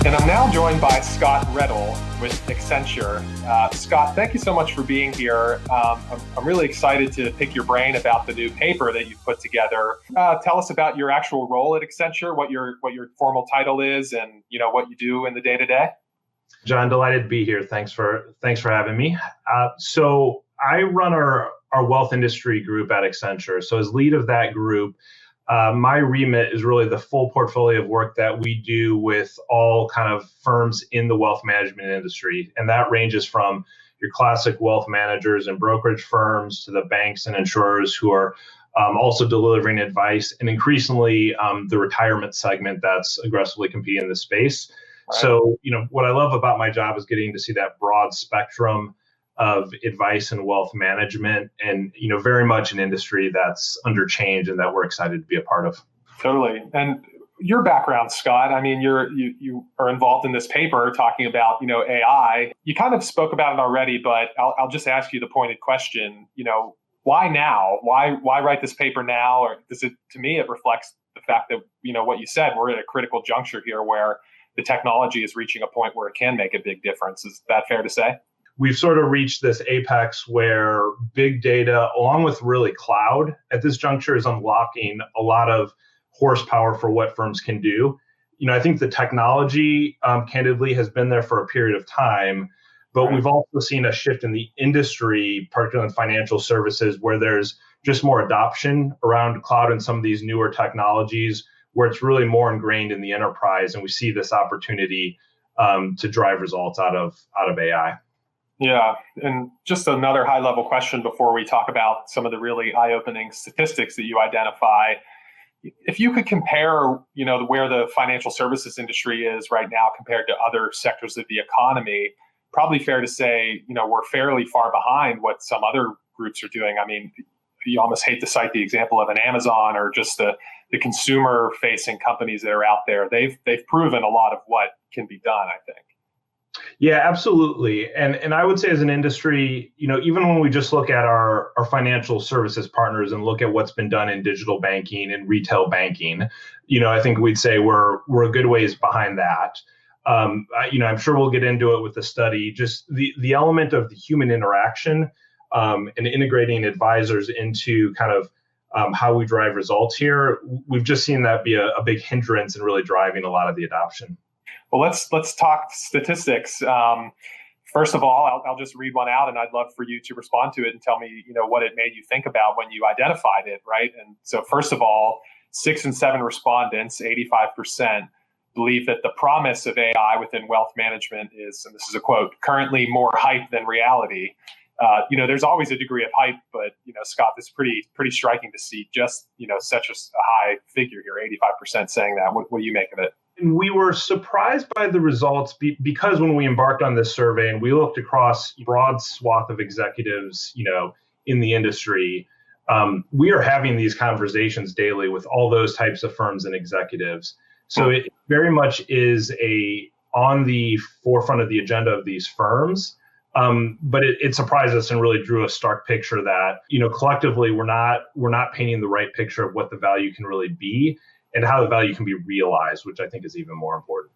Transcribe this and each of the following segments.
And I'm now joined by Scott Reddel with Accenture. Scott, thank you so much for being here. I'm really excited to pick your brain about the new paper that you've put together. Tell us about your actual role at Accenture, what your formal title is, and what you do in the day-to-day. John, delighted to be here. Thanks for having me. So I run our wealth industry group at Accenture. So as lead of that group, my remit is really the full portfolio of work that we do with all kind of firms in the wealth management industry. And that ranges from your classic wealth managers and brokerage firms to the banks and insurers who are also delivering advice, and increasingly the retirement segment that's aggressively competing in this space. Right. So, what I love about my job is getting to see that broad spectrum of advice and wealth management, and very much an industry that's under change and that we're excited to be a part of. Totally. And your background, Scott, I mean, you are involved in this paper talking about AI. You kind of spoke about it already, but I'll just ask you the pointed question. Why now? Why write this paper now? Or to me, it reflects the fact that what you said. We're at a critical juncture here where the technology is reaching a point where it can make a big difference. Is that fair to say? We've sort of reached this apex where big data, along with really cloud at this juncture, is unlocking a lot of horsepower for what firms can do. I think the technology, candidly, has been there for a period of time, but we've also seen a shift in the industry, particularly in financial services, where there's just more adoption around cloud and some of these newer technologies, where it's really more ingrained in the enterprise, and we see this opportunity to drive results out of AI. Yeah, and just another high-level question before we talk about some of the really eye-opening statistics that you identify. If you could compare, where the financial services industry is right now compared to other sectors of the economy, probably fair to say, we're fairly far behind what some other groups are doing. I mean, you almost hate to cite the example of an Amazon or just the consumer-facing companies that are out there. They've proven a lot of what can be done, I think. Yeah, absolutely. And I would say as an industry, even when we just look at our financial services partners and look at what's been done in digital banking and retail banking, I think we'd say we're a good ways behind that. I'm sure we'll get into it with the study, just the element of the human interaction and integrating advisors into kind of how we drive results here. We've just seen that be a big hindrance in really driving a lot of the adoption. Well, let's talk statistics. First of all, I'll just read one out, and I'd love for you to respond to it and tell me, what it made you think about when you identified it, right? And so, first of all, 6 in 7 respondents, 85%, believe that the promise of AI within wealth management is, and this is a quote, currently more hype than reality. There's always a degree of hype, but Scott, this is pretty striking to see just such a high figure here, 85% saying that. What do you make of it? And we were surprised by the results because when we embarked on this survey and we looked across a broad swath of executives, in the industry, we are having these conversations daily with all those types of firms and executives. So it very much is on the forefront of the agenda of these firms. But it surprised us and really drew a stark picture that, collectively we're not painting the right picture of what the value can really be and how the value can be realized, which I think is even more important.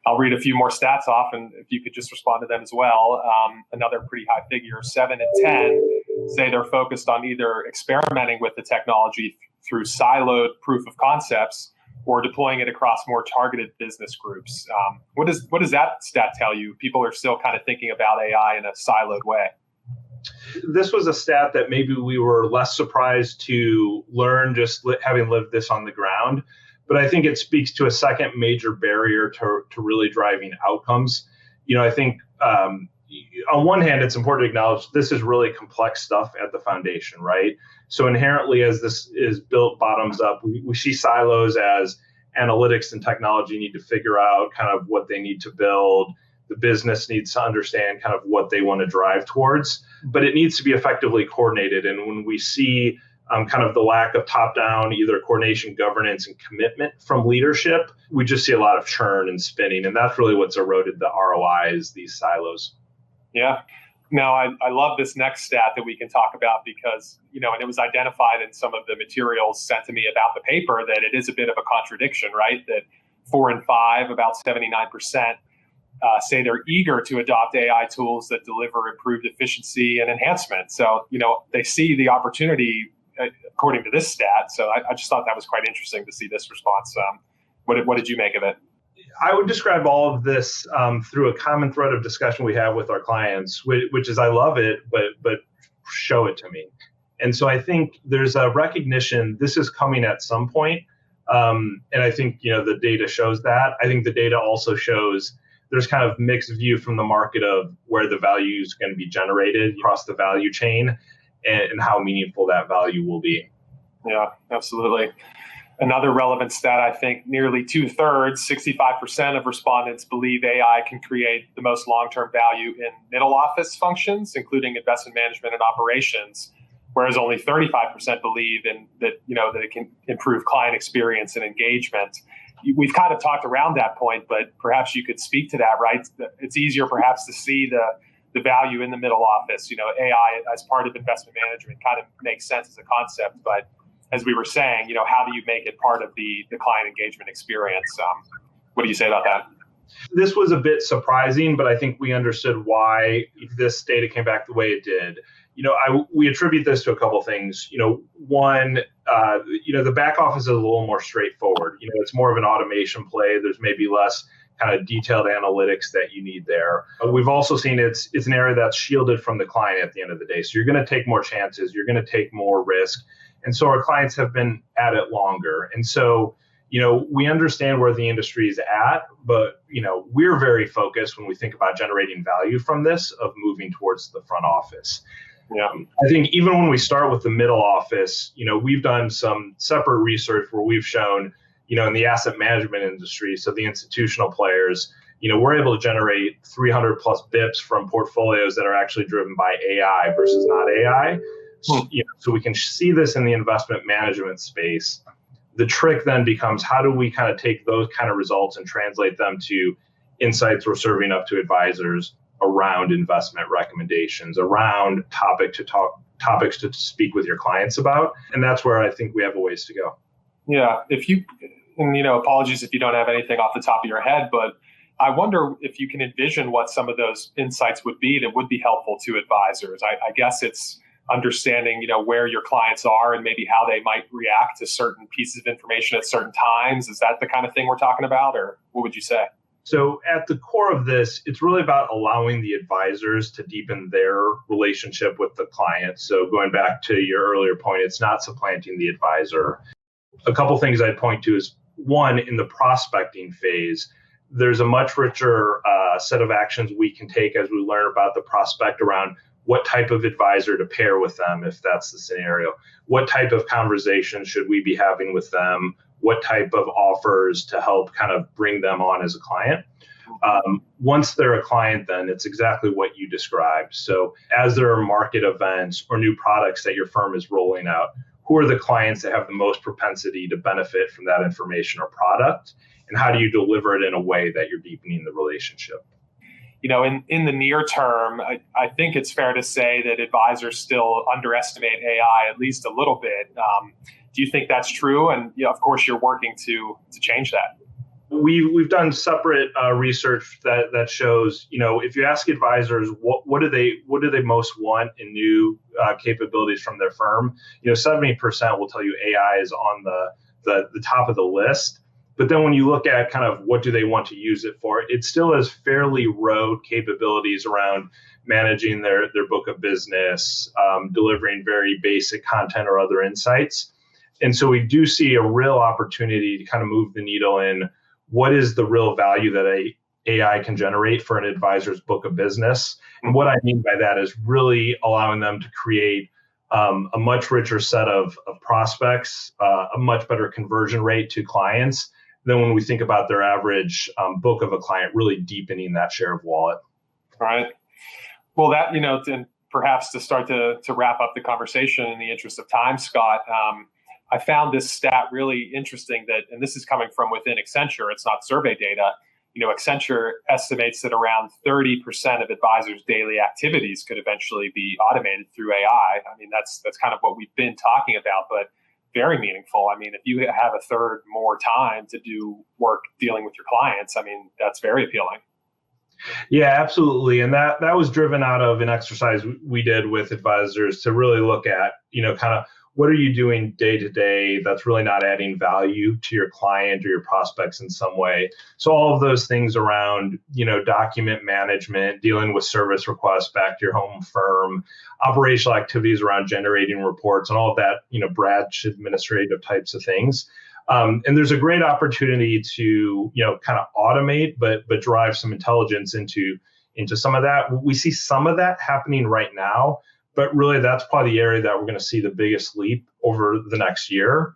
I'll read a few more stats off, and if you could just respond to them as well. Another pretty high figure, 7 in 10 say they're focused on either experimenting with the technology through siloed proof of concepts or deploying it across more targeted business groups. What does that stat tell you? People are still kind of thinking about AI in a siloed way. This was a stat that maybe we were less surprised to learn just having lived this on the ground. But I think it speaks to a second major barrier to really driving outcomes. I think on one hand, it's important to acknowledge this is really complex stuff at the foundation, right? So inherently, as this is built bottoms up, we see silos as analytics and technology need to figure out kind of what they need to build. The business needs to understand kind of what they want to drive towards, but it needs to be effectively coordinated. And when we see kind of the lack of top-down, either coordination, governance, and commitment from leadership, we just see a lot of churn and spinning. And that's really what's eroded the ROI is these silos. Yeah. Now, I love this next stat that we can talk about because, and it was identified in some of the materials sent to me about the paper that it is a bit of a contradiction, right? That 4 in 5, about 79%, say they're eager to adopt AI tools that deliver improved efficiency and enhancement. So, they see the opportunity according to this stat. So I just thought that was quite interesting to see this response. What did you make of it? I would describe all of this through a common thread of discussion we have with our clients, which is I love it, but show it to me. And so I think there's a recognition this is coming at some point. And I think, the data shows that. I think the data also shows there's kind of mixed view from the market of where the value is going to be generated across the value chain and how meaningful that value will be. Yeah, absolutely. Another relevant stat, I think nearly 2/3, 65% of respondents believe AI can create the most long-term value in middle office functions, including investment management and operations, whereas only 35% believe that it can improve client experience and engagement. We've kind of talked around that point, but perhaps you could speak to that, right? It's easier perhaps to see the value in the middle office. AI as part of investment management kind of makes sense as a concept, but as we were saying, how do you make it part of the client engagement experience? What do you say about that? This was a bit surprising, but I think we understood why this data came back the way it did. We attribute this to a couple of things. One, the back office is a little more straightforward. It's more of an automation play. There's maybe less kind of detailed analytics that you need there. We've also seen it's an area that's shielded from the client at the end of the day. So you're going to take more chances. You're going to take more risk. And so our clients have been at it longer. And so, we understand where the industry is at, but, we're very focused when we think about generating value from this of moving towards the front office. Yeah. I think even when we start with the middle office, we've done some separate research where we've shown, in the asset management industry, so the institutional players, we're able to generate 300 plus bips from portfolios that are actually driven by AI versus not AI. So we can see this in the investment management space. The trick then becomes how do we kind of take those kind of results and translate them to insights we're serving up to advisors around investment recommendations, around topics to speak with your clients about. And that's where I think we have a ways to go. Yeah. Apologies if you don't have anything off the top of your head, but I wonder if you can envision what some of those insights would be that would be helpful to advisors. I guess it's understanding, where your clients are and maybe how they might react to certain pieces of information at certain times. Is that the kind of thing we're talking about, or what would you say? So at the core of this, it's really about allowing the advisors to deepen their relationship with the client. So going back to your earlier point, it's not supplanting the advisor. A couple things I'd point to is one, in the prospecting phase, there's a much richer set of actions we can take as we learn about the prospect around what type of advisor to pair with them, if that's the scenario. What type of conversation should we be having with them? What type of offers to help kind of bring them on as a client? Once they're a client, then it's exactly what you described. So as there are market events or new products that your firm is rolling out, who are the clients that have the most propensity to benefit from that information or product? And how do you deliver it in a way that you're deepening the relationship? In the near term, I think it's fair to say that advisors still underestimate AI at least a little bit. Do you think that's true? And of course, you're working to change that. We've done separate research that shows, if you ask advisors what do they most want in new capabilities from their firm, 70% will tell you AI is on the top of the list. But then when you look at kind of what do they want to use it for, it still has fairly rote capabilities around managing their book of business, delivering very basic content or other insights. And so we do see a real opportunity to kind of move the needle in what is the real value that AI can generate for an advisor's book of business. And what I mean by that is really allowing them to create a much richer set of prospects, a much better conversion rate to clients than when we think about their average book of a client, really deepening that share of wallet. All right. Well, that, and perhaps to start to wrap up the conversation in the interest of time, Scott, I found this stat really interesting and this is coming from within Accenture, it's not survey data. Accenture estimates that around 30% of advisors' daily activities could eventually be automated through AI. I mean, that's kind of what we've been talking about, but very meaningful. I mean, if you have a third more time to do work dealing with your clients, I mean, that's very appealing. Yeah, absolutely. And that was driven out of an exercise we did with advisors to really look at, kind of what are you doing day to day that's really not adding value to your client or your prospects in some way. So all of those things around, document management, dealing with service requests back to your home firm, operational activities around generating reports and all of that, branch administrative types of things. And there's a great opportunity to, kind of automate, but drive some intelligence into some of that. We see some of that happening right now, but really that's probably the area that we're going to see the biggest leap over the next year.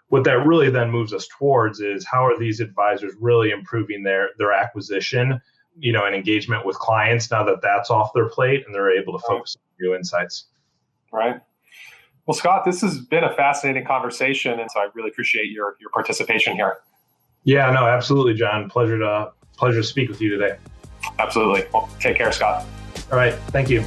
What that really then moves us towards is how are these advisors really improving their acquisition, and engagement with clients now that that's off their plate and they're able to focus on new insights. Right. Well, Scott, this has been a fascinating conversation, and so I really appreciate your participation here. Yeah, no, absolutely, John. Pleasure to speak with you today. Absolutely. Well, take care, Scott. All right. Thank you.